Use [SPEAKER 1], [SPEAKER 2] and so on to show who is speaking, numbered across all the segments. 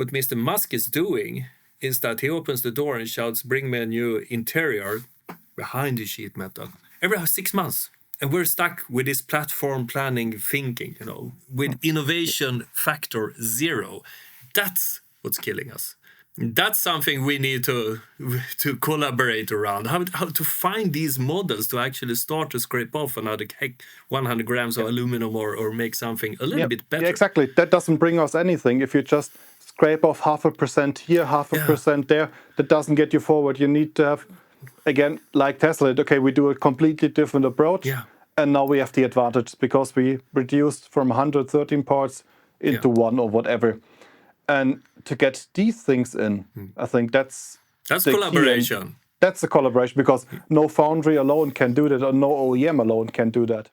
[SPEAKER 1] what Mr. Musk is doing is that he opens the door and shouts, "Bring me a new interior behind the sheet metal," every 6 months. And we're stuck with this platform planning thinking, with innovation factor 0. That's what's killing us. That's something we need to collaborate around. How to find these models to actually start to scrape off another 100 grams of aluminum or make something a little bit better.
[SPEAKER 2] Yeah, exactly. That doesn't bring us anything. If you just scrape off 0.5% here, 0.5% there, that doesn't get you forward. You need to have, again, like Tesla, okay, we do a completely different approach.
[SPEAKER 1] Yeah.
[SPEAKER 2] And now we have the advantage because we reduced from 113 parts into 1 or whatever. And to get these things in, I think that's
[SPEAKER 1] collaboration.
[SPEAKER 2] That's the collaboration, because no Foundry alone can do that, or no OEM alone can do that.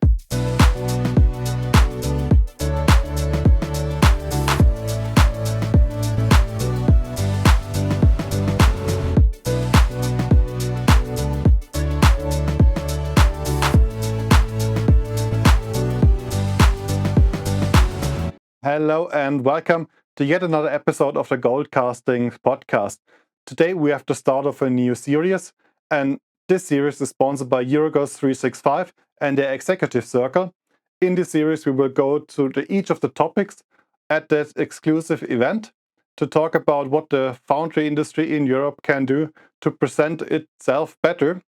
[SPEAKER 2] Hello and welcome to yet another episode of the Goldcasting Podcast. Today we have the start of a new series, and this series is sponsored by Euroguss 365 and their executive circle. In this series we will go to each of the topics at that exclusive event to talk about what the foundry industry in Europe can do to present itself better.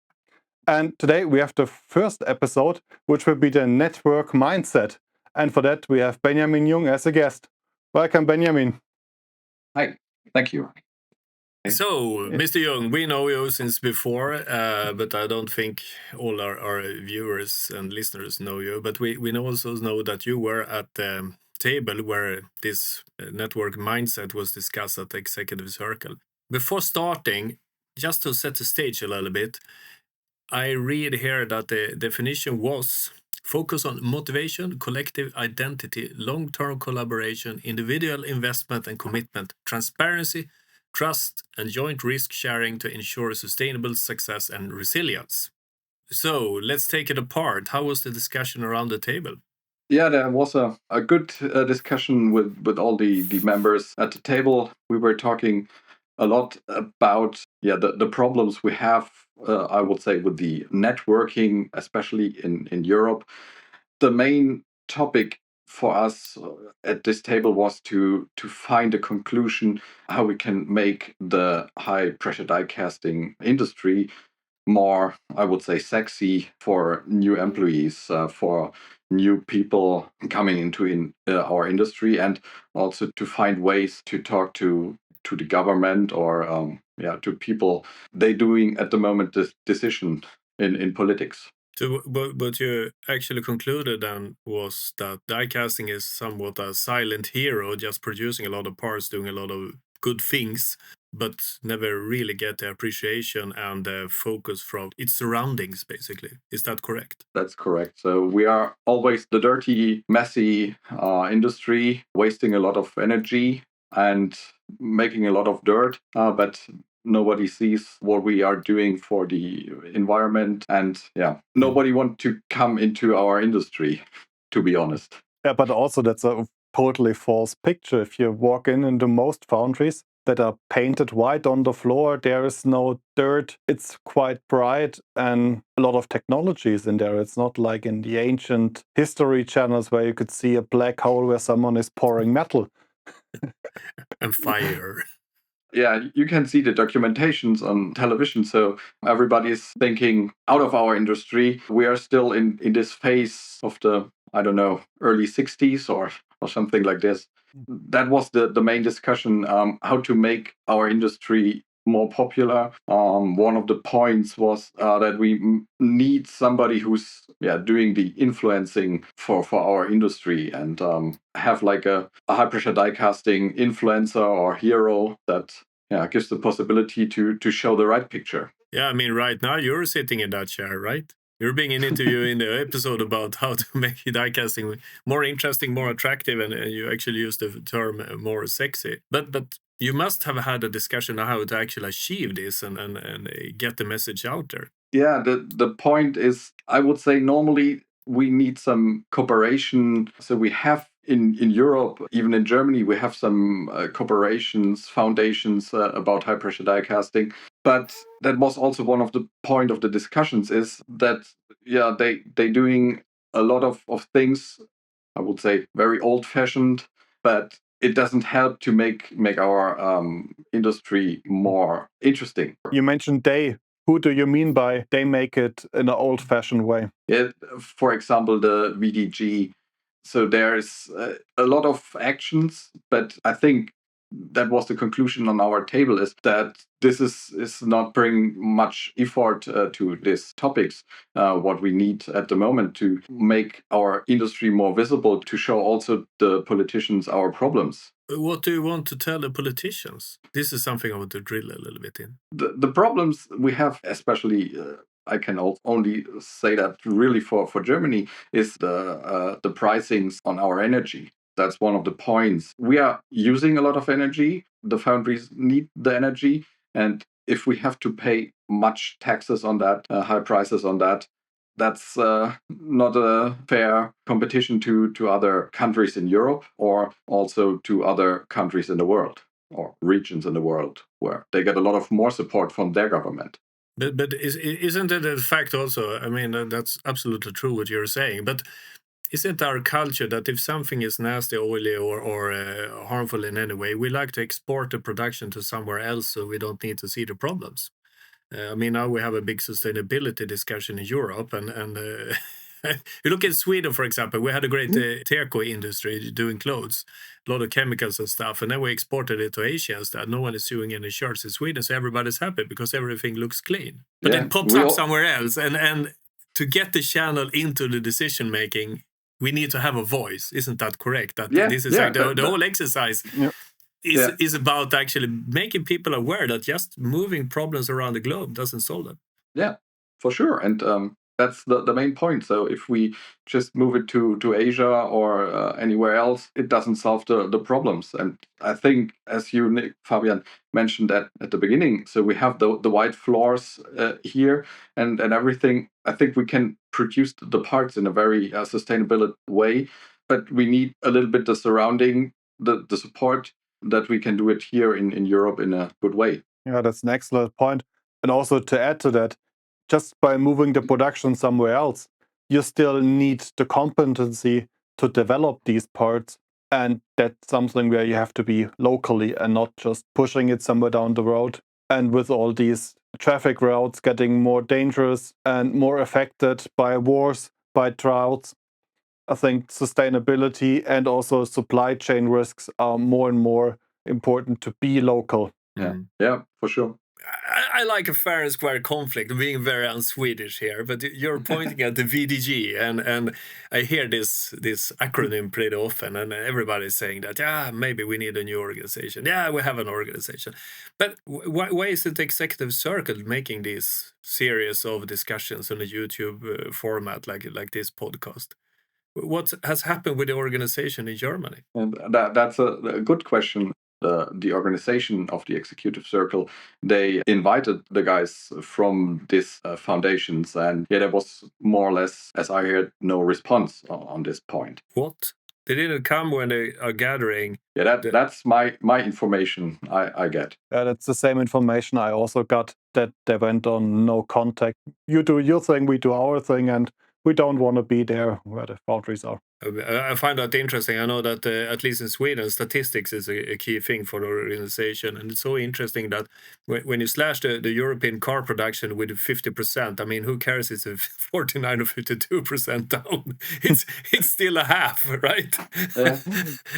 [SPEAKER 2] And today we have the first episode, which will be the network mindset. And for that, we have Benjamin Jung as a guest. Welcome, Benjamin.
[SPEAKER 3] Hi, thank you.
[SPEAKER 1] So, Mr. Jung, we know you since before, but I don't think all our viewers and listeners know you. But we also know that you were at the table where this network mindset was discussed at the executive circle. Before starting, just to set the stage a little bit, I read here that the definition was focus on motivation, collective identity, long-term collaboration, individual investment and commitment, transparency, trust, and joint risk sharing to ensure sustainable success and resilience. So let's take it apart. How was the discussion around the table?
[SPEAKER 3] Yeah, there was a good discussion with all the members at the table. We were talking a lot about the problems we have, I would say, with the networking, especially in Europe. The main topic for us at this table was to find a conclusion how we can make the high pressure die casting industry more, I would say, sexy for new employees, for new people coming into our industry, and also to find ways to talk to the government or to people they doing at the moment this decision in politics.
[SPEAKER 1] So what you actually concluded then was that die casting is somewhat a silent hero, just producing a lot of parts, doing a lot of good things, but never really get the appreciation and the focus from its surroundings, basically. Is that correct?
[SPEAKER 3] That's correct. So we are always the dirty, messy industry, wasting a lot of energy and making a lot of dirt, but nobody sees what we are doing for the environment, and nobody wants to come into our industry, to be honest.
[SPEAKER 2] Yeah, but also that's a totally false picture. If you walk into most foundries that are painted white on the floor, there is no dirt, it's quite bright, and a lot of technology is in there. It's not like in the ancient history channels where you could see a black hole where someone is pouring metal.
[SPEAKER 1] And fire.
[SPEAKER 3] Yeah, you can see the documentations on television. So everybody is thinking out of our industry. We are still in this phase of the, I don't know, early 60s or something like this. That was the main discussion, how to make our industry more popular. One of the points was that we need somebody who's doing the influencing for our industry, and have like a high pressure die casting influencer or hero that gives the possibility to show the right picture.
[SPEAKER 1] Yeah, I mean, right now you're sitting in that chair, right? You're being an interview in the episode about how to make die casting more interesting, more attractive, and you actually use the term more sexy. But you must have had a discussion on how to actually achieve this and get the message out there.
[SPEAKER 3] Yeah, the point is, I would say normally we need some cooperation. So we have in Europe, even in Germany, we have some corporations, foundations about high pressure die casting. But that was also one of the point of the discussions, is that they doing a lot of things, I would say very old fashioned, but it doesn't help to make our industry more interesting.
[SPEAKER 2] You mentioned they. Who do you mean by they make it in an old fashioned way?
[SPEAKER 3] Yeah, for example, the VDG. So there's a lot of actions, but I think that was the conclusion on our table, is that this is not bringing much effort to these topics, what we need at the moment to make our industry more visible, to show also the politicians our problems.
[SPEAKER 1] What do you want to tell the politicians? This is something I want to drill a little bit in.
[SPEAKER 3] The problems we have, especially I can only say that really for Germany, is the pricings on our energy. That's one of the points. We are using a lot of energy. The foundries need the energy. And if we have to pay much taxes on that, high prices on that, that's not a fair competition to other countries in Europe, or also to other countries in the world, or regions in the world, where they get a lot of more support from their government.
[SPEAKER 1] But isn't it a fact also? I mean, that's absolutely true what you're saying. But isn't our culture that if something is nasty, oily, or harmful in any way, we like to export the production to somewhere else so we don't need to see the problems? I mean, now we have a big sustainability discussion in Europe, and you look at Sweden, for example. We had a great teco industry doing clothes, a lot of chemicals and stuff, and then we exported it to Asia instead. No one is sewing any shirts in Sweden, so everybody's happy because everything looks clean. But it pops up somewhere else, and to get the channel into the decision making, we need to have a voice. Isn't that correct? This is like the whole exercise. Yeah. Is about actually making people aware that just moving problems around the globe doesn't solve them.
[SPEAKER 3] Yeah, for sure. And that's the main point. So if we just move it to Asia or anywhere else, it doesn't solve the problems. And I think, as you, Fabian, mentioned at the beginning, so we have the white floors here and everything. I think we can produce the parts in a very sustainable way, but we need a little bit the surrounding, the support, that we can do it here in Europe in a good way.
[SPEAKER 2] Yeah, that's an excellent point. And also to add to that, just by moving the production somewhere else, you still need the competency to develop these parts. And that's something where you have to be locally and not just pushing it somewhere down the road. And with all these traffic routes getting more dangerous and more affected by wars, by droughts, I think sustainability and also supply chain risks are more and more important to be local.
[SPEAKER 3] Yeah, for sure.
[SPEAKER 1] I like a fair and square conflict, being very un-Swedish here, but you're pointing at the VDG, and I hear this acronym pretty often, and everybody's saying that, maybe we need a new organization. Yeah, we have an organization. But why is it the executive circle making these series of discussions on a YouTube format like this podcast? What has happened with the organization in Germany?
[SPEAKER 3] And that's a good question. The organization of the executive circle, they invited the guys from these foundations, and there was more or less, as I heard, no response on this point.
[SPEAKER 1] What? They didn't come when they are gathering?
[SPEAKER 3] Yeah, that's my information I get.
[SPEAKER 2] Yeah, that's the same information I also got, that they went on no contact. You do your thing, we do our thing, and we don't want to be there where the foundries are.
[SPEAKER 1] I find that interesting. I know that at least in Sweden, statistics is a key thing for the organization. And it's so interesting that when you slash the European car production with 50%, I mean, who cares? It's a 49 or 52% down. It's still a half, right?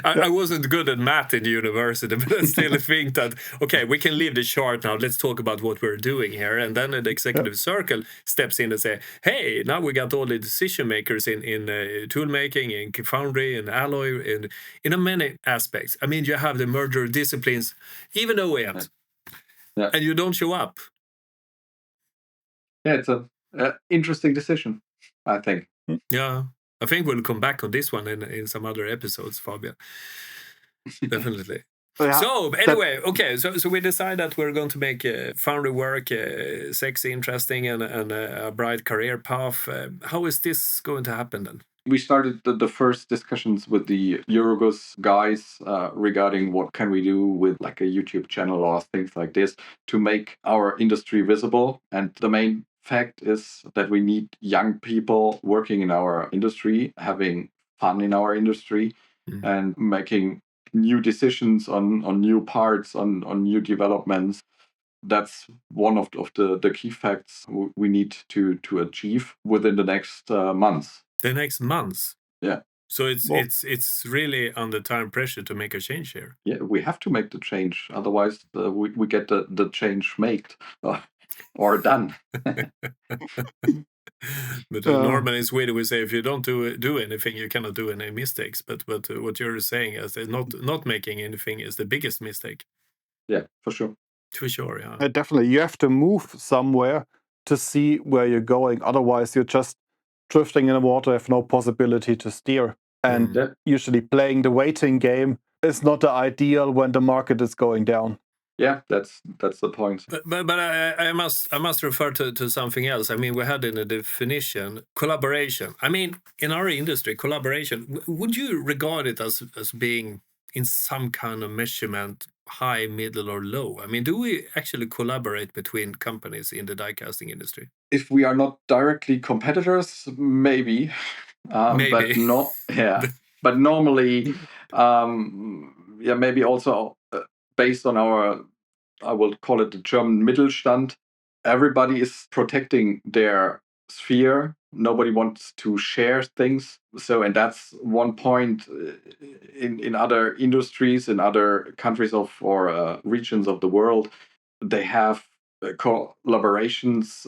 [SPEAKER 1] I wasn't good at math in university, but I still think that, okay, we can leave the chart now. Let's talk about what we're doing here. And then the executive circle steps in and say, hey, now we got all the decision makers in tool making, in Foundry, in alloy, in many aspects. I mean, you have the merger disciplines, even OEMs, and you don't show up.
[SPEAKER 3] Yeah, it's an interesting decision, I think.
[SPEAKER 1] Yeah, I think we'll come back on this one in some other episodes, Fabian. Definitely. So anyway, okay, so we decide that we're going to make Foundry work sexy, interesting, and a bright career path. How is this going to happen then?
[SPEAKER 3] We started the first discussions with the Euroguss guys regarding what can we do with like a YouTube channel or things like this to make our industry visible. And the main fact is that we need young people working in our industry, having fun in our industry, and making new decisions on new parts, on new developments. That's one of the key facts we need to achieve within the next months.
[SPEAKER 1] The next months?
[SPEAKER 3] Yeah.
[SPEAKER 1] So it's really under time pressure to make a change here.
[SPEAKER 3] Yeah, we have to make the change. Otherwise, we get the change made or done.
[SPEAKER 1] But normally in Sweden we say if you don't do anything, you cannot do any mistakes. But what you're saying is that not making anything is the biggest mistake.
[SPEAKER 3] Yeah, for sure.
[SPEAKER 1] For sure, yeah.
[SPEAKER 2] Definitely, you have to move somewhere to see where you're going. Otherwise, you're just drifting in the water, have no possibility to steer. And usually playing the waiting game is not the ideal when the market is going down.
[SPEAKER 3] Yeah, that's the point.
[SPEAKER 1] But I must refer to something else. I mean, we had in the definition collaboration. I mean, in our industry, collaboration. Would you regard it as being in some kind of measurement high, middle, or low? I mean, do we actually collaborate between companies in the die casting industry?
[SPEAKER 3] If we are not directly competitors, maybe. But not. Yeah, but normally, maybe also. Based on our, I will call it the German Mittelstand, everybody is protecting their sphere. Nobody wants to share things. So, and that's one point in other industries, in other countries or regions of the world, they have collaborations,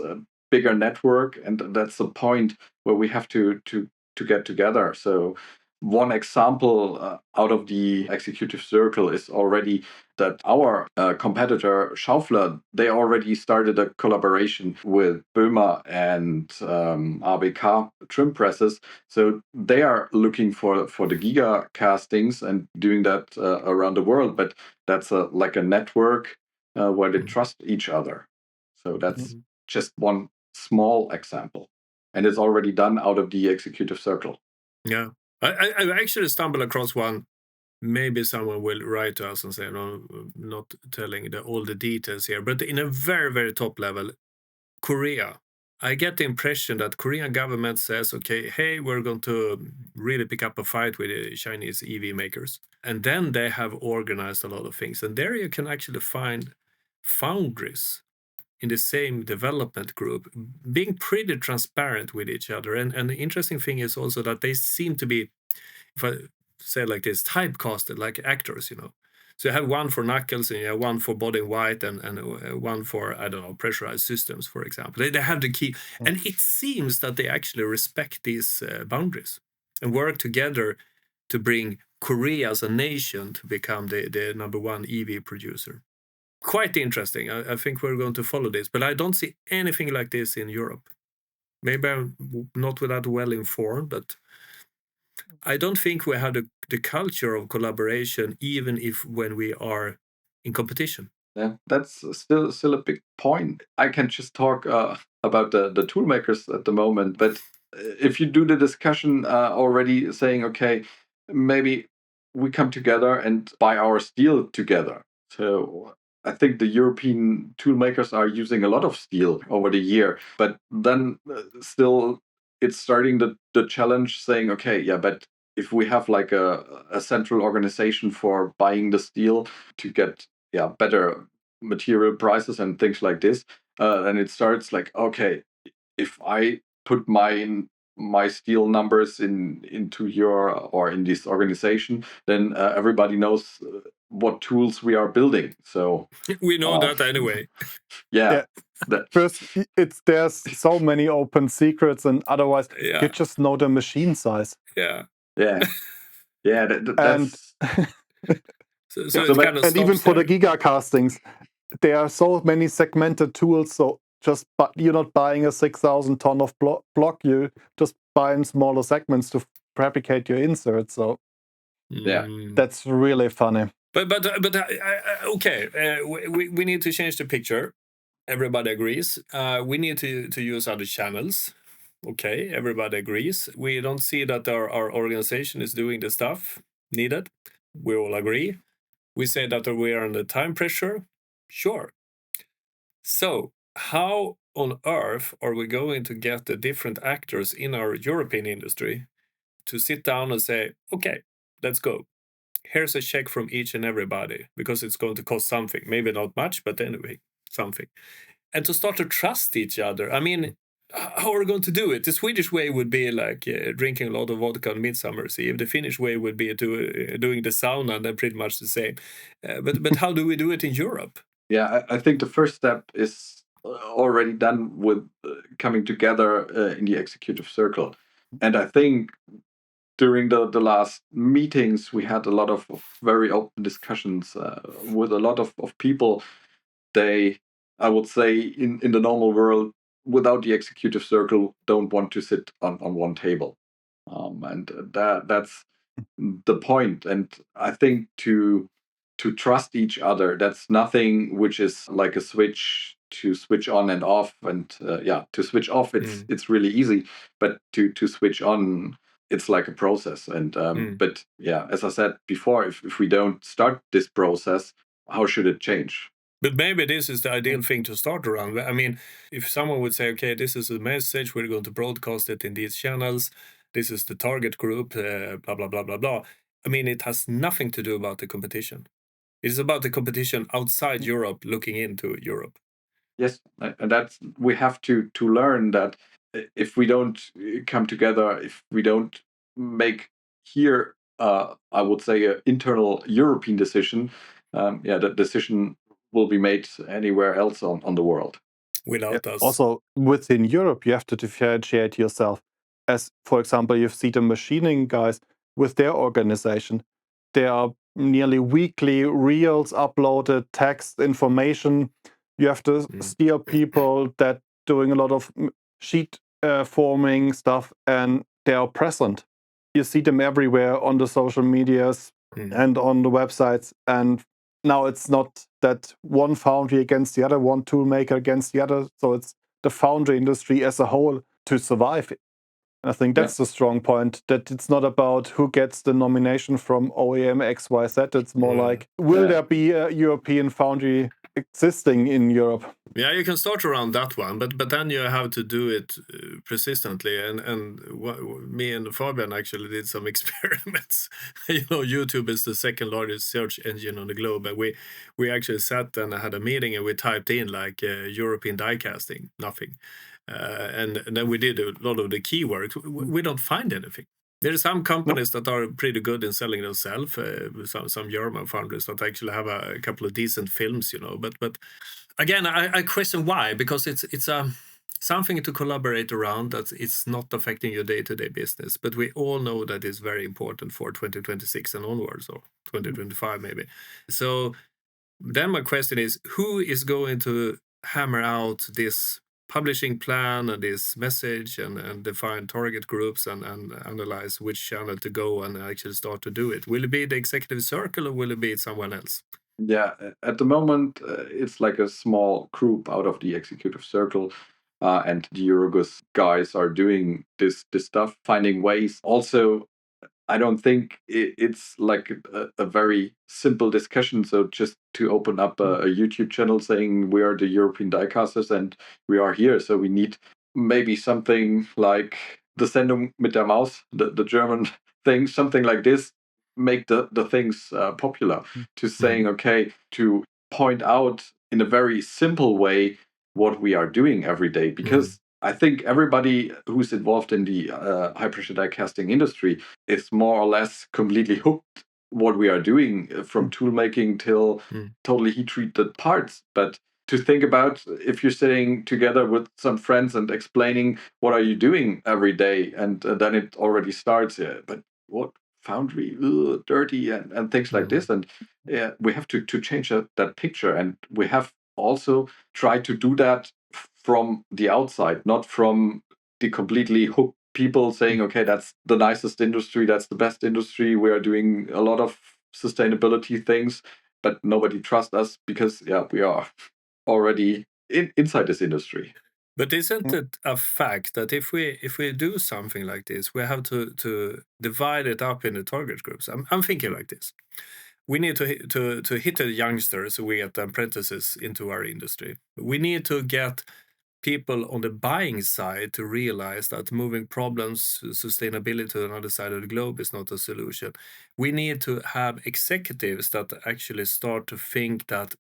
[SPEAKER 3] bigger network, and that's the point where we have to get together. So, one example out of the executive circle is already that our competitor Schaufler, they already started a collaboration with Böhmer and ABK trim presses. So they are looking for the giga castings and doing that around the world. But that's like a network where they trust each other. So that's just one small example. And it's already done out of the executive circle.
[SPEAKER 1] Yeah. I actually stumbled across one. Maybe someone will write to us and say, no, not telling all the details here, but in a very, very top level, Korea. I get the impression that Korean government says, okay, hey, we're going to really pick up a fight with the Chinese EV makers. And then they have organized a lot of things. And there you can actually find foundries in the same development group being pretty transparent with each other. And the interesting thing is also that they seem to be, if I say like this, typecasted like actors, you know. So you have one for knuckles and you have one for body in white and one for, I don't know, pressurized systems, for example. They have the key. And it seems that they actually respect these boundaries and work together to bring Korea as a nation to become the number one EV producer. Quite interesting. I think we're going to follow this, but I don't see anything like this in Europe. Maybe I'm not that well informed, but I don't think we have the culture of collaboration, even if when we are in competition.
[SPEAKER 3] Yeah, that's still a big point. I can just talk about the tool makers at the moment, but if you do the discussion already saying, okay, maybe we come together and buy our steel together. So I think the European tool makers are using a lot of steel over the year, but then still it's starting the challenge saying, okay, yeah, but if we have like a central organization for buying the steel to get better material prices and things like this, then it starts like, okay, if I put my steel numbers into your or in this organization, then everybody knows what tools we are building. So
[SPEAKER 1] we know that anyway.
[SPEAKER 3] Yeah.
[SPEAKER 2] First, there's so many open secrets, and otherwise you just know the machine size.
[SPEAKER 1] Yeah.
[SPEAKER 3] That's
[SPEAKER 2] and even for the giga castings, there are so many segmented tools. So you're not buying a 6,000 ton of block. You just buying smaller segments to fabricate your inserts. So that's really funny.
[SPEAKER 1] But okay, we need to change the picture. Everybody agrees. We need to use other channels. Okay, everybody agrees. We don't see that our organization is doing the stuff needed. We all agree. We say that we are under time pressure. Sure. So, how on earth are we going to get the different actors in our European industry to sit down and say, okay, let's go. Here's a check from each and everybody because it's going to cost something. Maybe not much, but anyway, something. And to start to trust each other. I mean, how are we going to do it? The Swedish way would be like drinking a lot of vodka on Midsummer's Eve. The Finnish way would be doing the sauna, and then pretty much the same. But how do we do it in Europe?
[SPEAKER 3] Yeah, I think the first step is already done with coming together in the executive circle. And I think during the last meetings, we had a lot of very open discussions with a lot of people. They, I would say, in the normal world, without the executive circle, don't want to sit on one table. And that's the point. And I think to trust each other, that's nothing which is like a switch to switch on and off. And to switch off, it's really easy, but to switch on, it's like a process. And but yeah, as I said before, if we don't start this process, how should it change?
[SPEAKER 1] But maybe this is the ideal thing to start around. I mean, if someone would say, okay, this is a message, we're going to broadcast it in these channels, this is the target group, blah, blah, blah, blah, blah. I mean, it has nothing to do about the competition. It's about the competition outside Europe looking into Europe.
[SPEAKER 3] Yes, and that's, we have to learn that if we don't come together, if we don't make here, I would say, an internal European decision, that decision will be made anywhere else on the world.
[SPEAKER 1] Without us.
[SPEAKER 2] Also, within Europe, you have to differentiate yourself. As, for example, you see the machining guys with their organization. There are nearly weekly reels uploaded, text information. You have to steer people that doing a lot of sheet forming stuff, and they are present. You see them everywhere on the social medias and on the websites. And now it's not that one foundry against the other, one tool maker against the other. So it's the foundry industry as a whole to survive. I think that's the strong point, that it's not about who gets the nomination from OEM XYZ. It's more like, will there be a European foundry existing in Europe?
[SPEAKER 1] Yeah, you can start around that one, but then you have to do it persistently. And me and Fabian actually did some experiments. YouTube is the second largest search engine on the globe, and we actually sat and had a meeting and we typed in like European die casting, nothing. And then we did a lot of the keywords. We don't find anything. There are some companies that are pretty good in selling themselves. Some German foundries that actually have a couple of decent films, But again, I question why, because it's something to collaborate around, that it's not affecting your day-to-day business. But we all know that it's very important for 2026 and onwards, or 2025 maybe. So then my question is, who is going to hammer out this publishing plan and this message and define target groups and analyze which channel to go and actually start to do it? Will it be the executive circle or will it be someone else?
[SPEAKER 3] Yeah, at the moment, it's like a small group out of the executive circle. And the Euroguss guys are doing this stuff, finding ways. Also, I don't think it's like a very simple discussion. So just to open up a YouTube channel saying we are the European diecasters and we are here. So we need maybe something like the Sendung mit der Maus, the German thing, something like this, make the things popular. To saying, okay, to point out in a very simple way what we are doing every day. Because I think everybody who's involved in the high pressure die casting industry is more or less completely hooked what we are doing, from tool making till totally heat treated parts. But to think about, if you're sitting together with some friends and explaining what are you doing every day, and then it already starts. But what foundry, dirty, and things like this. And we have to change that picture, and we have also tried to do that from the outside, not from the completely hooked people saying, okay, that's the nicest industry, that's the best industry, we are doing a lot of sustainability things, but nobody trusts us because we are already inside this industry.
[SPEAKER 1] But isn't it a fact that if we do something like this, we have to divide it up in the target groups? I'm thinking like this. We need to hit the youngsters, so we get the apprentices into our industry. We need to get people on the buying side to realize that moving problems, sustainability to another side of the globe is not a solution. We need to have executives that actually start to think that,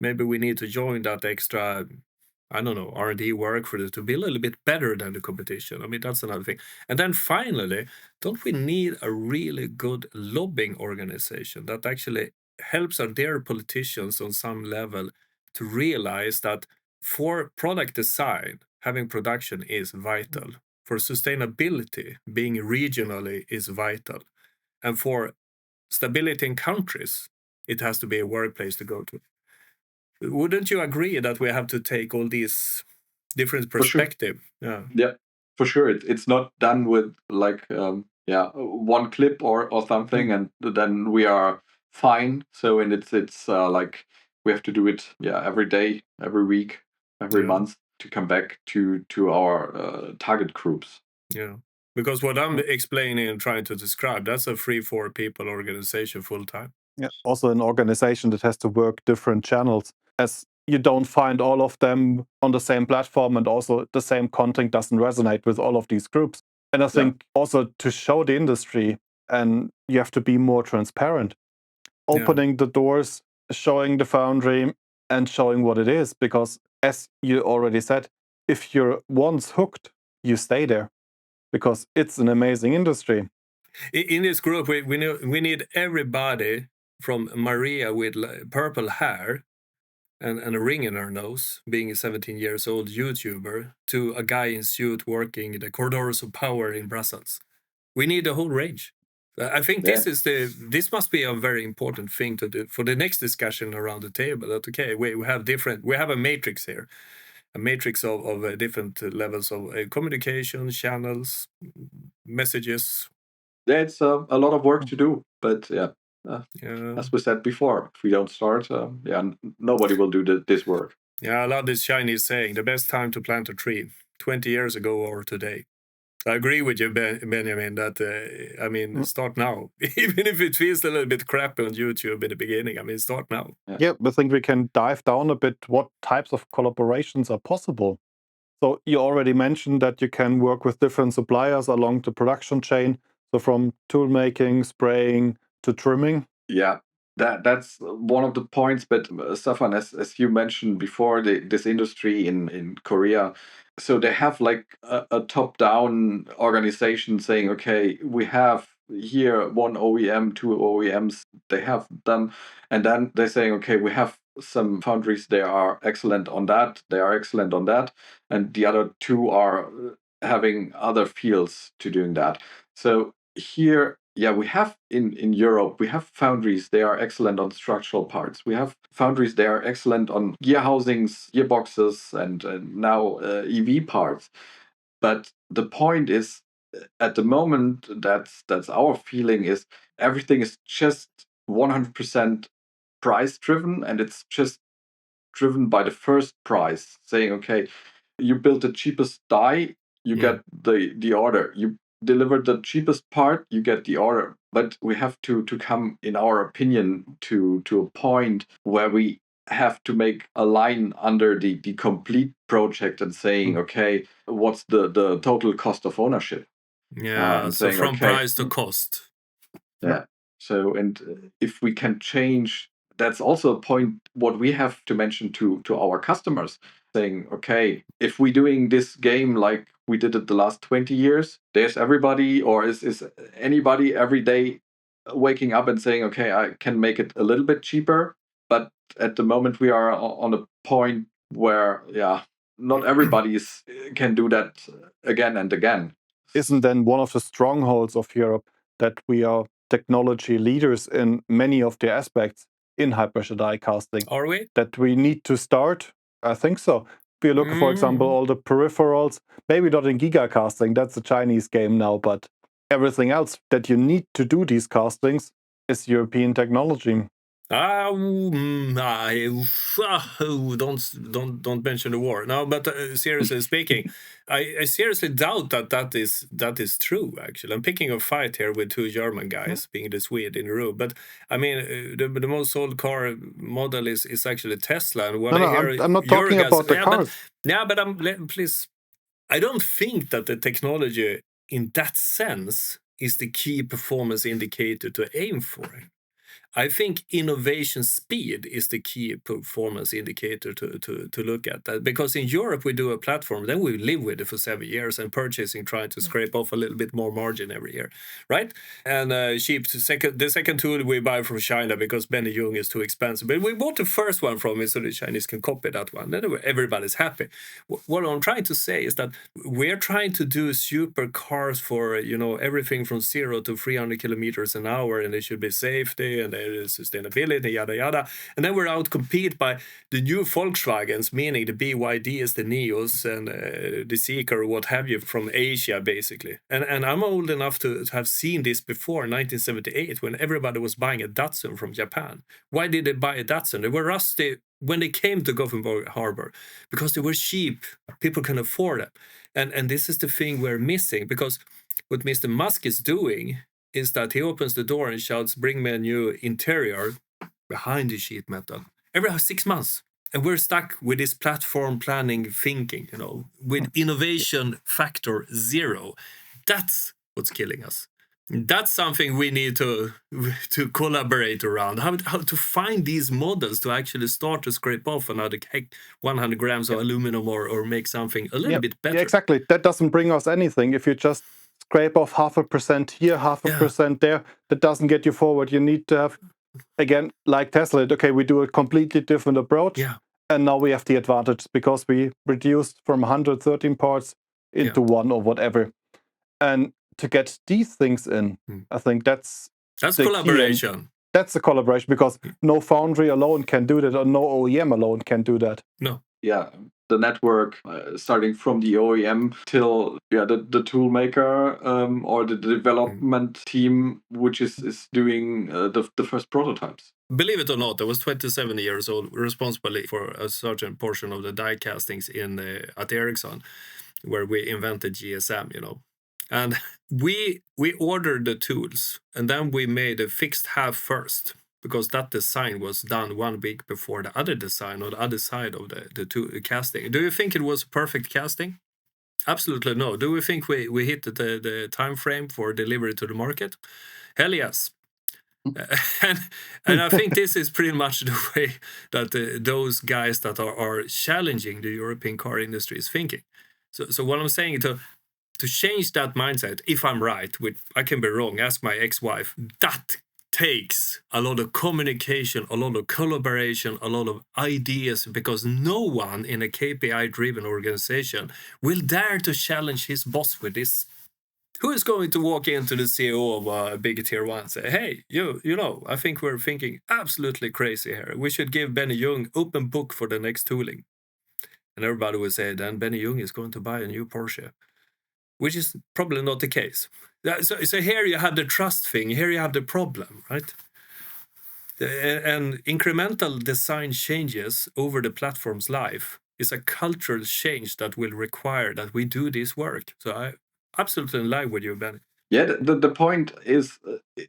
[SPEAKER 1] maybe we need to join that extra, I don't know, R&D work for it to be a little bit better than the competition. I mean, that's another thing. And then finally, don't we need a really good lobbying organization that actually helps our dear politicians on some level to realize that for product design, having production is vital. For sustainability, being regionally is vital. And for stability in countries, it has to be a workplace to go to. Wouldn't you agree that we have to take all these different perspectives?
[SPEAKER 3] Sure. Yeah, for sure. It's not done with like one clip or something, and then we are fine. So and it's like we have to do it every day, every week, every month to come back to our target groups.
[SPEAKER 1] Yeah. Because what I'm explaining and trying to describe, that's a 3-4 people organization full time.
[SPEAKER 2] Yeah. Also an organization that has to work different channels, as you don't find all of them on the same platform, and also the same content doesn't resonate with all of these groups. And I think also to show the industry, and you have to be more transparent, opening the doors, showing the Foundry and showing what it is. Because as you already said, if you're once hooked, you stay there because it's an amazing industry.
[SPEAKER 1] In this group, we need everybody from Maria with purple hair and a ring in her nose, being a 17 years old YouTuber, to a guy in suit working the corridors of power in Brussels. We need the whole range. I think this must be a very important thing to do for the next discussion around the table. That we have a matrix here, a matrix of different levels of communication channels, messages.
[SPEAKER 3] It's a lot of work to do, but as we said before, if we don't start, nobody will do this work.
[SPEAKER 1] Yeah, I love this Chinese saying: the best time to plant a tree, 20 years ago or today. I agree with you, Benjamin, that, start now. Even if it feels a little bit crappy on YouTube in the beginning, start now.
[SPEAKER 2] Yeah, I think we can dive down a bit what types of collaborations are possible. So you already mentioned that you can work with different suppliers along the production chain. So from tool making, spraying to trimming.
[SPEAKER 3] Yeah, that's one of the points. But Staffan, as you mentioned before, this industry in Korea, so they have like a top-down organization saying, okay, we have here one OEM, two OEMs, they have them, and then they're saying, okay, we have some foundries, they are excellent on that, they are excellent on that, and the other two are having other fields to doing that. So here, we have in Europe, we have foundries, they are excellent on structural parts. We have foundries, they are excellent on gear housings, gearboxes, and now EV parts. But the point is, at the moment, that's our feeling, is everything is just 100% price driven, and it's just driven by the first price, saying, okay, you build the cheapest die, you get the order. You deliver the cheapest part, you get the order. But we have to come, in our opinion, to a point where we have to make a line under the complete project and saying, okay, what's the total cost of ownership?
[SPEAKER 1] Yeah, so saying, from price to cost.
[SPEAKER 3] Yeah. So, and if we can change, that's also a point what we have to mention to our customers, saying, okay, if we're doing this game like we did it the last 20 years, there's everybody, or is anybody every day waking up and saying, okay, I can make it a little bit cheaper. But at the moment we are on a point where, not everybody can do that again and again.
[SPEAKER 2] Isn't then one of the strongholds of Europe that we are technology leaders in many of the aspects in high pressure die casting?
[SPEAKER 1] Are we?
[SPEAKER 2] That we need to start? I think so. If you look, for example, all the peripherals, maybe not in giga casting, that's a Chinese game now, but everything else that you need to do these castings is European technology.
[SPEAKER 1] Don't mention the war. No, but seriously speaking, I seriously doubt that is true. Actually, I'm picking a fight here with two German guys, being the Swede in the room. But I mean, the most sold car model is actually Tesla. And what I hear,
[SPEAKER 2] I'm not talking
[SPEAKER 1] Euroguss,
[SPEAKER 2] about the cars.
[SPEAKER 1] Please. I don't think that the technology in that sense is the key performance indicator to aim for. I think innovation speed is the key performance indicator to look at that. Because in Europe, we do a platform, then we live with it for 7 years, and purchasing trying to scrape off a little bit more margin every year, right? And the second tool we buy from China because Jung is too expensive. But we bought the first one from it so the Chinese can copy that one. Then everybody's happy. What I'm trying to say is that we're trying to do super cars for, everything from 0 to 300 kilometers an hour, and they should be safety and sustainability, yada yada, and then we're outcompeted by the new Volkswagens, meaning the BYDs, the Neos, and the Seeker, or what have you, from Asia, basically. And I'm old enough to have seen this before 1978, when everybody was buying a Datsun from Japan. Why did they buy a Datsun? They were rusty when they came to Gothenburg Harbor because they were cheap. People can afford it, and this is the thing we're missing, because what Mr. Musk is doing is that he opens the door and shouts, "Bring me a new interior behind the sheet metal," every 6 months. And we're stuck with this platform planning thinking, with innovation factor 0. That's what's killing us. That's something we need to collaborate around. How to find these models to actually start to scrape off another 100 grams of aluminum or make something a little bit better.
[SPEAKER 2] Yeah, exactly. That doesn't bring us anything if you just scrape off 0.5% here, 0.5% there. That doesn't get you forward. You need to have, again, like Tesla, okay, we do a completely different approach.
[SPEAKER 1] Yeah.
[SPEAKER 2] And now we have the advantage because we reduced from 113 parts into 1 or whatever. And to get these things in, I think that's
[SPEAKER 1] collaboration.
[SPEAKER 2] That's a collaboration, because no Foundry alone can do that, or no OEM alone can do that.
[SPEAKER 1] No.
[SPEAKER 3] Yeah, the network, starting from the OEM till the tool maker or the development team, which is doing the first prototypes.
[SPEAKER 1] Believe it or not, I was 27 years old, responsible for a certain portion of the die castings at Ericsson, where we invented GSM, And we ordered the tools, and then we made a fixed half first, because that design was done 1 week before the other design on the other side of the two casting. Do you think it was a perfect casting? Absolutely no. Do we think we hit the time frame for delivery to the market? Hell yes. And I think this is pretty much the way that those guys that are challenging the European car industry is thinking. So what I'm saying, to change that mindset, if I'm right, I can be wrong, ask my ex-wife, that takes a lot of communication, a lot of collaboration, a lot of ideas, because no one in a KPI-driven organization will dare to challenge his boss with this. Who is going to walk into the CEO of a big tier 1 and say, "Hey, I think we're thinking absolutely crazy here. We should give Jung open book for the next tooling." And everybody will say, then Jung is going to buy a new Porsche, which is probably not the case. So here you have the trust thing. Here you have the problem, right? And incremental design changes over the platform's life is a cultural change that will require that we do this work. So I absolutely in line with you, Benny.
[SPEAKER 3] Yeah, the point is,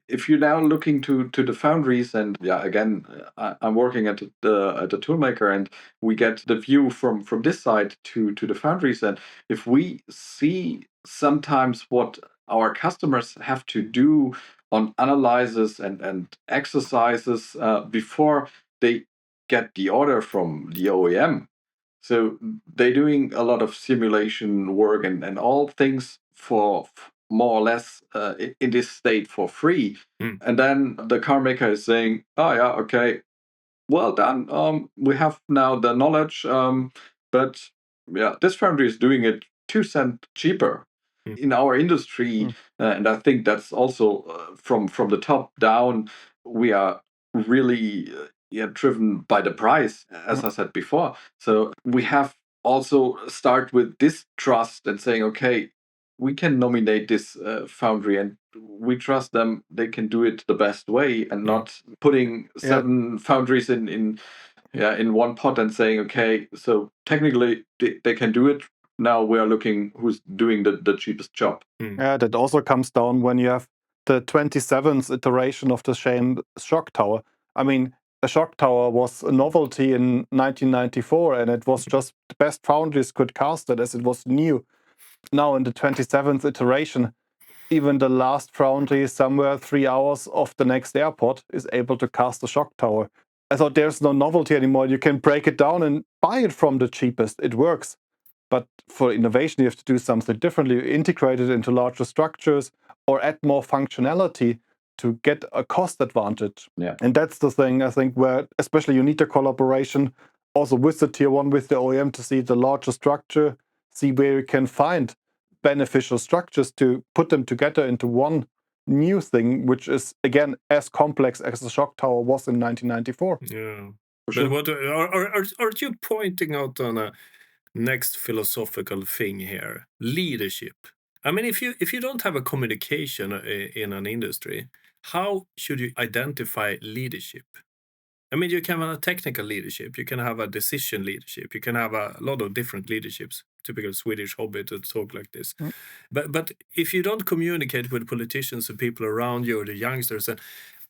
[SPEAKER 3] if you're now looking to the foundries, and again, I'm working at the toolmaker, and we get the view from this side to the foundries, and if we see sometimes what our customers have to do on analysis and exercises before they get the order from the OEM. So they're doing a lot of simulation work and all things for more or less in this state for free. And then the car maker is saying, "Oh yeah, okay, well done. We have now the knowledge, but this foundry is doing it 2 cents cheaper." In our industry, and I think that's also from the top down, we are really driven by the price, as I said before. So we have also start with this trust and saying, okay, we can nominate this foundry, and we trust them. They can do it the best way, and not putting 7 foundries in one pot and saying, okay, so technically they can do it. Now we are looking who's doing the cheapest job.
[SPEAKER 2] Yeah, that also comes down when you have the 27th iteration of the same shock tower. I mean, a shock tower was a novelty in 1994, and it was just the best foundries could cast it as it was new. Now in the 27th iteration, even the last foundry somewhere 3 hours off the next airport is able to cast a shock tower. I thought there's no novelty anymore. You can break it down and buy it from the cheapest. It works. But for innovation, you have to do something differently, integrate it into larger structures or add more functionality to get a cost advantage.
[SPEAKER 3] Yeah.
[SPEAKER 2] And that's the thing, I think, where especially you need a collaboration also with the tier 1, with the OEM, to see the larger structure, see where you can find beneficial structures to put them together into one new thing, which is, again, as complex as the shock tower was in 1994.
[SPEAKER 1] Yeah.
[SPEAKER 3] Sure.
[SPEAKER 1] But what aren't you pointing out on a next philosophical thing here? Leadership. I mean, if you don't have a communication in an industry, how should you identify leadership? I mean, you can have a technical leadership, you can have a decision leadership, you can have a lot of different leaderships. Typical Swedish hobby to talk like this. But if you don't communicate with politicians and people around you or the youngsters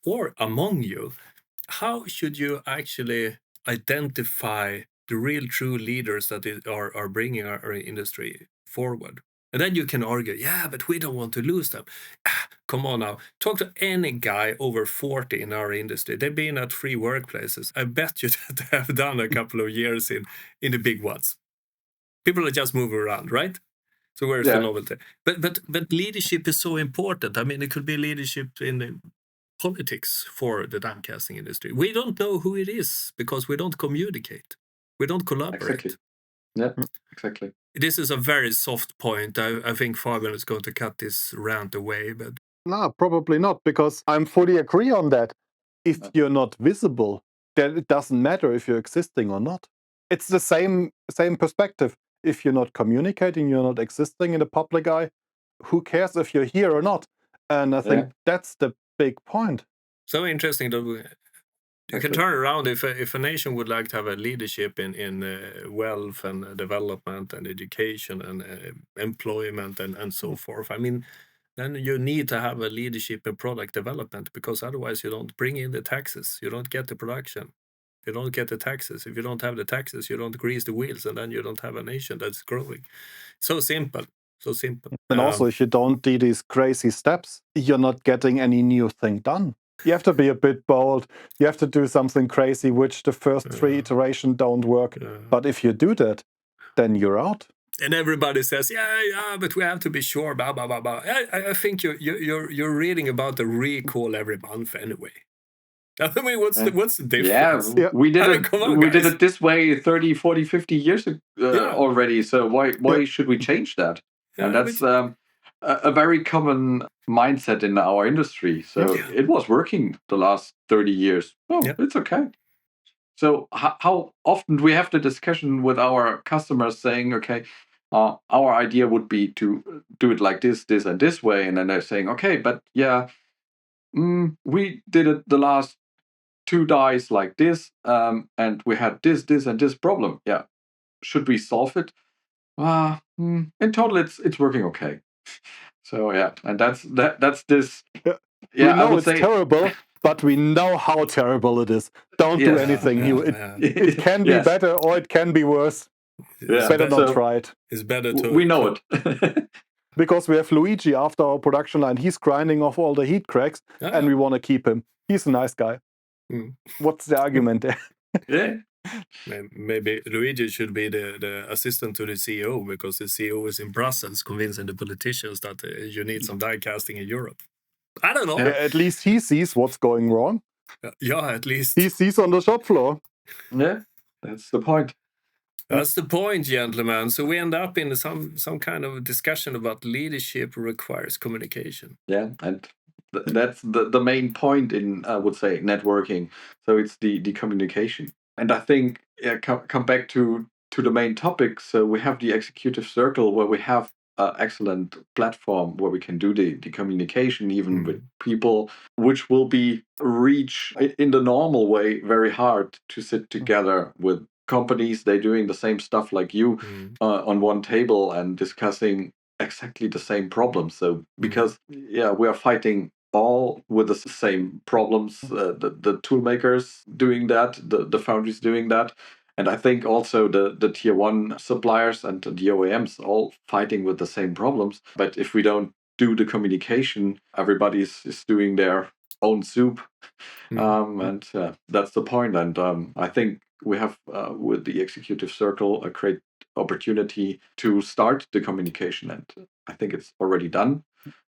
[SPEAKER 1] or among you, how should you actually identify the real true leaders that are bringing our industry forward? And then you can argue, yeah, but we don't want to lose them. Come on now. Talk to any guy over 40 in our industry. They've been at 3 workplaces. I bet you that they have done a couple of years in the big ones. People are just moving around, right? So where's the novelty? But leadership is so important. I mean, it could be leadership in the politics for the damcasting industry. We don't know who it is because we don't communicate. We don't collaborate.
[SPEAKER 3] Exactly. Yeah, exactly.
[SPEAKER 1] This is a very soft point. I think Fabian is going to cut this rant away, but
[SPEAKER 2] no, probably not, because I'm fully agree on that. If you're not visible, then it doesn't matter if you're existing or not. It's the same perspective. If you're not communicating, you're not existing in the public eye, who cares if you're here or not? And I think that's the big point.
[SPEAKER 1] So interesting that you can turn around if a nation would like to have a leadership in wealth and development and education and employment and so forth. I mean, then you need to have a leadership in product development, because otherwise you don't bring in the taxes. You don't get the production. You don't get the taxes. If you don't have the taxes, you don't grease the wheels, and then you don't have a nation that's growing. So simple. So simple.
[SPEAKER 2] And also, if you don't do these crazy steps, you're not getting any new thing done. You have to be a bit bold. You have to do something crazy, which the first 3 iterations don't work. But if you do that, then you're out.
[SPEAKER 1] And everybody says, yeah, but we have to be sure, blah, blah, blah, blah. I think you're reading about the recall every month anyway. I mean, what's the difference?
[SPEAKER 3] Yeah, we did it this way 30, 40, 50 years already. So why should we change that?
[SPEAKER 1] Yeah,
[SPEAKER 3] and that's a very common mindset in our industry. So it was working the last 30 years. It's okay. So how often do we have the discussion with our customers saying, okay, our idea would be to do it like this, this, and this way. And then they're saying, okay, but we did it the last 2 dies like this, and we had this, and this problem. Yeah. Should we solve it? In total, it's working okay. So and that's this.
[SPEAKER 2] We know it's terrible, but we know how terrible it is. Don't do anything new. It can be better or it can be worse. Better not try it.
[SPEAKER 1] It's better to.
[SPEAKER 3] We know it.
[SPEAKER 2] Because we have Luigi after our production line. He's grinding off all the heat cracks, and we want to keep him. He's a nice guy. What's the argument there?
[SPEAKER 3] Yeah.
[SPEAKER 1] Maybe Luigi should be the assistant to the CEO, because the CEO is in Brussels convincing the politicians that you need some die casting in Europe. I don't know.
[SPEAKER 2] At least he sees what's going wrong.
[SPEAKER 1] Yeah, at least.
[SPEAKER 2] He sees on the shop floor.
[SPEAKER 3] Yeah, that's the point.
[SPEAKER 1] That's the point, gentlemen. So we end up in some kind of discussion about leadership requires communication.
[SPEAKER 3] Yeah, and that's the main point in, I would say, networking. So it's the communication. And I think, come back to the main topic. So we have the executive circle where we have excellent platform where we can do the communication even with people, which will be reach in the normal way very hard to sit together with companies. They're doing the same stuff like you on one table and discussing exactly the same problems. So because we are fighting all with the same problems, the tool makers doing that, the foundries doing that. And I think also the tier one suppliers and the OEMs all fighting with the same problems. But if we don't do the communication, everybody is doing their own soup. And that's the point. And I think we have, with the executive circle, a great opportunity to start the communication. And I think it's already done,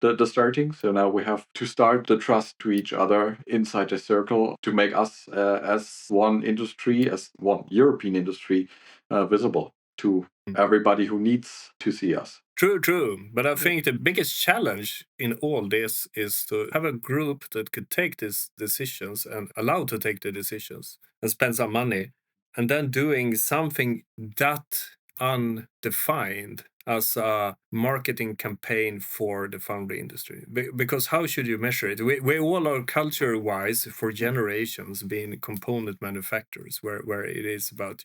[SPEAKER 3] the starting. So now we have to start the trust to each other inside the circle to make us as one industry, as one European industry, visible to everybody who needs to see us.
[SPEAKER 1] True. But I think the biggest challenge in all this is to have a group that could take these decisions and allow to take the decisions and spend some money, and then doing something that undefined as a marketing campaign for the foundry industry. Because how should you measure it? We all are culture-wise for generations being component manufacturers, where it is about,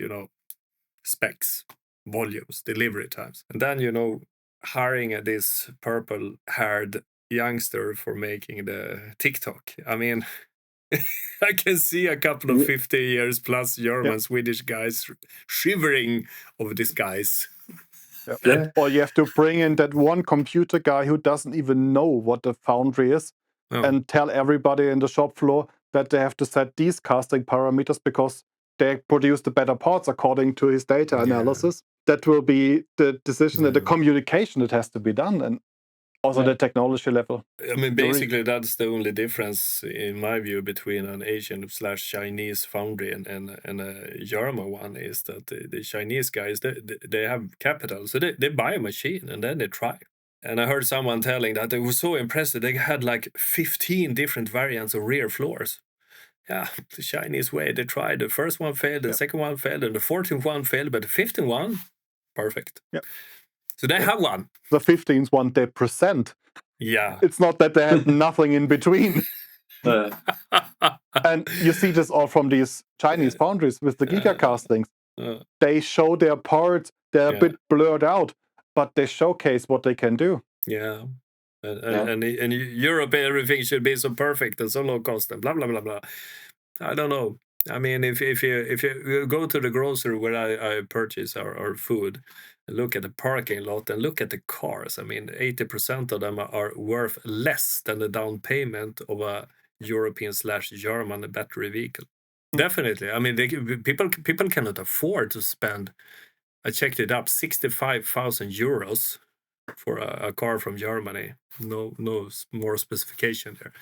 [SPEAKER 1] specs, volumes, delivery times. And then, hiring this purple-haired youngster for making the TikTok. I mean, I can see a couple of 50 years plus German, Swedish guys shivering of these guys.
[SPEAKER 2] Or you have to bring in that one computer guy who doesn't even know what the foundry is and tell everybody in the shop floor that they have to set these casting parameters because they produce the better parts according to his data analysis. That will be the decision and the communication that has to be done, and also the technology level.
[SPEAKER 1] I mean, basically, that's the only difference, in my view, between an Asian/Chinese foundry and a German one is that the Chinese guys, they have capital. So they buy a machine and then they try. And I heard someone telling that they were so impressed. They had like 15 different variants of rear floors. Yeah, the Chinese way. They tried. The first one failed, the second one failed, and the 14th one failed, but the 15th one, perfect. So they have one.
[SPEAKER 2] The 15th one they present.
[SPEAKER 1] Yeah.
[SPEAKER 2] It's not that they have nothing in between. And you see this all from these Chinese foundries with the gigacastings. They show their parts, they're a bit blurred out, but they showcase what they can do.
[SPEAKER 1] Yeah. And in Europe, everything should be so perfect and so low cost and blah, blah, blah, blah. I don't know. I mean, if you go to the grocery where I purchase our food, and look at the parking lot and look at the cars. I mean, 80% of them are worth less than the down payment of a European/German battery vehicle. Definitely. I mean, people cannot afford to spend, I checked it up, 65,000 euros for a car from Germany. No more specification there.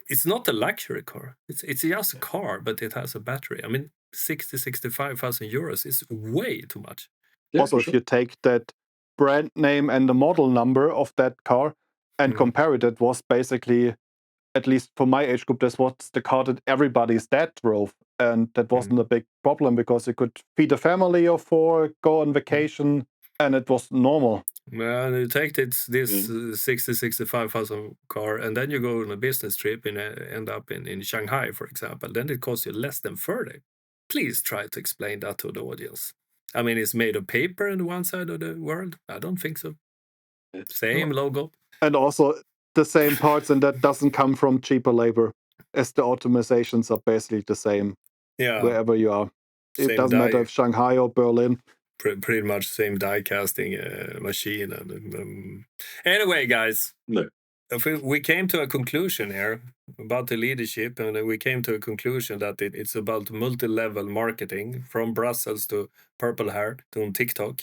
[SPEAKER 1] It's not a luxury car. It's just a car, but it has a battery. I mean, 65,000 euros is way too much.
[SPEAKER 2] Yeah, also, if you take that brand name and the model number of that car and compare it, it was basically, at least for my age group, this was the car that everybody's dad drove. And that wasn't a big problem because you could feed a family of 4, go on vacation, and it was normal.
[SPEAKER 1] Well, you take this 65,000 car, and then you go on a business trip and end up in Shanghai, for example. Then it costs you less than 30. Please try to explain that to the audience. I mean, it's made of paper on one side of the world. I don't think so. Same logo.
[SPEAKER 2] And also the same parts, and that doesn't come from cheaper labor, as the automatizations are basically the same wherever you are. It doesn't matter if Shanghai or Berlin.
[SPEAKER 1] Pretty much same die casting machine. Anyway, guys, we came to a conclusion here about the leadership, and we came to a conclusion that it's about multi-level marketing from Brussels to Purple Hair to on TikTok.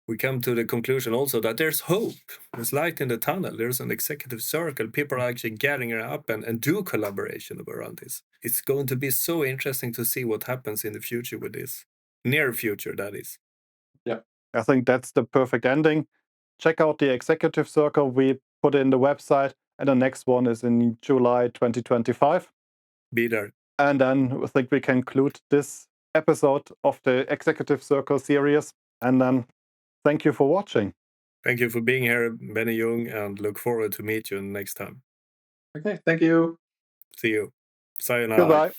[SPEAKER 1] We come to the conclusion also that there's hope. There's light in the tunnel. There's an executive circle. People are actually getting up and do collaboration around this. It's going to be so interesting to see what happens in the future with this. Near future, that is.
[SPEAKER 2] Yeah, I think that's the perfect ending. Check out the executive circle. We put in the website, and the next one is in July 2025.
[SPEAKER 1] Be there.
[SPEAKER 2] And then I think we conclude this episode of the Executive Circle series. And then thank you for watching.
[SPEAKER 1] Thank you for being here, Benny Jung, and look forward to meet you next time.
[SPEAKER 3] Okay, thank you.
[SPEAKER 1] See you. Sayonara.
[SPEAKER 2] Goodbye.